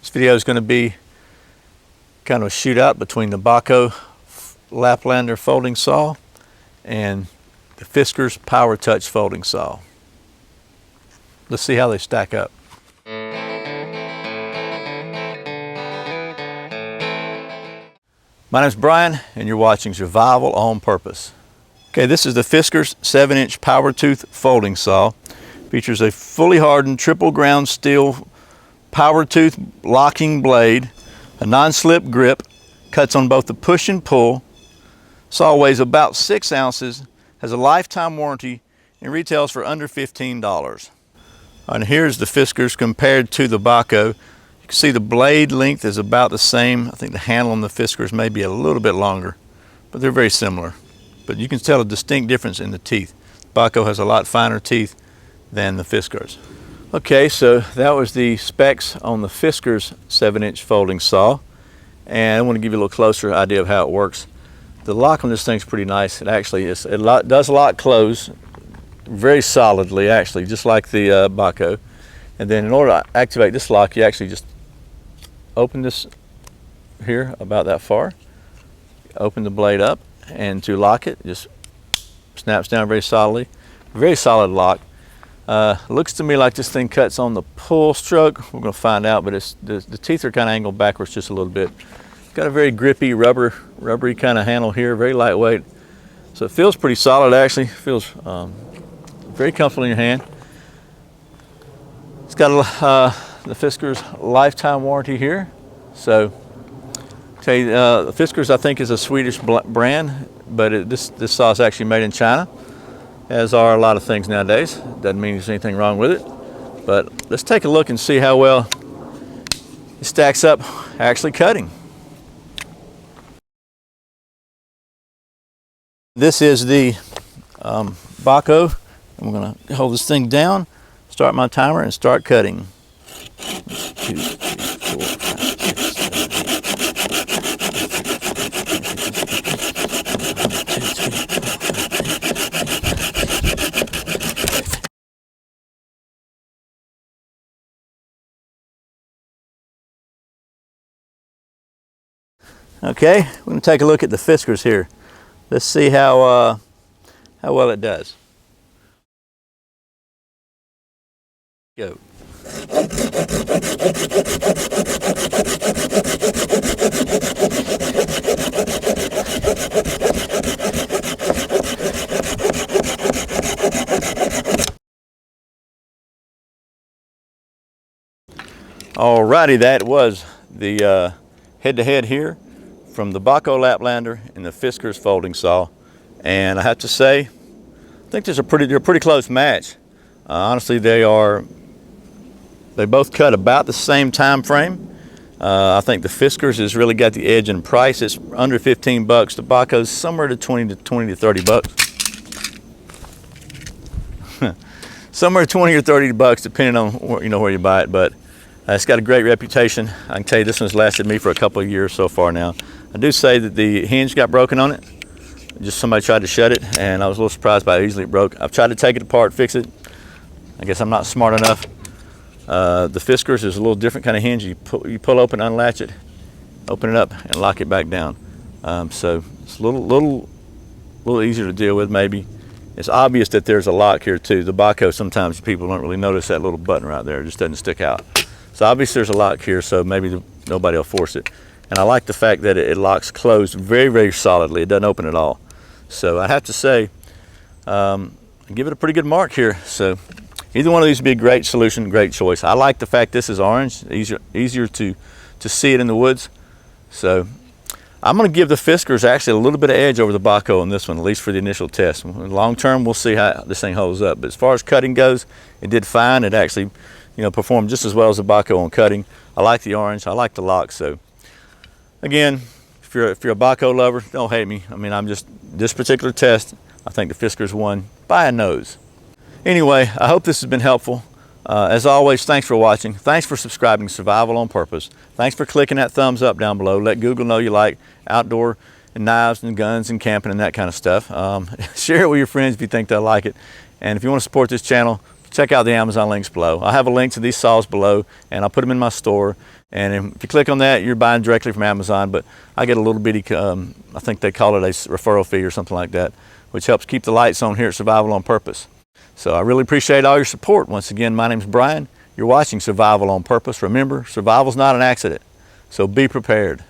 This video is going to be kind of a shootout between the Bahco Laplander folding saw and the Fiskars Power Touch folding saw. Let's see how they stack up. My name is Brian and you're watching Survival on Purpose. Okay, this is the Fiskars 7-inch power tooth folding saw. Features a fully hardened triple ground steel power tooth locking blade, a non-slip grip, cuts on both the push and pull. Saw weighs about 6 ounces, has a lifetime warranty, and retails for under $15. And here's the Fiskars compared to the Bahco. You can see the blade length is about the same. I think the handle on the Fiskars may be a little bit longer, but they're very similar. But you can tell a distinct difference in the teeth. Bahco has a lot finer teeth than the Fiskars. Okay, so that was the specs on the Fiskars 7-inch folding saw. And I want to give you a little closer idea of how it works. The lock on this thing's pretty nice. It actually is, does lock close very solidly, actually, just like the Bahco. And then in order to activate this lock, you actually just open this here about that far. Open the blade up, and to lock it, just snaps down very solidly. Very solid lock. Looks to me like this thing cuts on the pull stroke. We're going to find out, but the teeth are kind of angled backwards just a little bit. Got a very grippy, rubbery kind of handle here, very lightweight. So it feels pretty solid actually. Feels very comfortable in your hand. It's got the Fiskars lifetime warranty here. So, okay, the Fiskars I think is a Swedish brand, but this saw is actually made in China, as are a lot of things nowadays. Doesn't mean there's anything wrong with it. But let's take a look and see how well it stacks up actually cutting. This is the Bahco. I'm going to hold this thing down, start my timer, and start cutting. 1, 2, 3, 4, 5, 6, 7, 8. Okay, we're going to take a look at the Fiskars here. Let's see how well it does. Go. Alrighty, that was the head-to-head here from the Bahco Laplander and the Fiskars folding saw, and I have to say, I think they're a pretty close match. Honestly, they both cut about the same time frame. I think the Fiskars has really got the edge in price. It's under 15 bucks. The Bahco's somewhere to 20 to 30 bucks. Somewhere 20 or 30 bucks, depending on where you buy it. But it's got a great reputation. I can tell you this one's lasted me for a couple of years so far now. I do say that the hinge got broken on it. Just somebody tried to shut it, and I was a little surprised by how easily it broke. I've tried to take it apart, fix it. I guess I'm not smart enough. The Fiskars is a little different kind of hinge. You pull open, unlatch it, open it up, and lock it back down. So it's a little easier to deal with maybe. It's obvious that there's a lock here too. The Bahco, sometimes people don't really notice that little button right there. It just doesn't stick out. So obviously there's a lock here, so maybe nobody will force it. And I like the fact that it locks closed very, very solidly. It doesn't open at all. So I have to say, give it a pretty good mark here. So either one of these would be a great solution, great choice. I like the fact this is orange, easier to see it in the woods. So I'm going to give the Fiskars actually a little bit of edge over the Bahco on this one, at least for the initial test. Long term, we'll see how this thing holds up. But as far as cutting goes, it did fine. It actually, performed just as well as the Bahco on cutting. I like the orange. I like the lock. So again, if you're a Bahco lover, don't hate me. I mean, this particular test, I think the Fiskars won by a nose. Anyway, I hope this has been helpful. As always, thanks for watching. Thanks for subscribing to Survival on Purpose. Thanks for clicking that thumbs up down below. Let Google know you like outdoor and knives and guns and camping and that kind of stuff. Share it with your friends if you think they'll like it. And if you want to support this channel, check out the Amazon links below. I have a link to these saws below, and I'll put them in my store. And if you click on that, you're buying directly from Amazon, but I get a little bitty, I think they call it a referral fee or something like that, which helps keep the lights on here at Survival on Purpose. So I really appreciate all your support. Once again, my name's Brian. You're watching Survival on Purpose. Remember, survival's not an accident, so be prepared.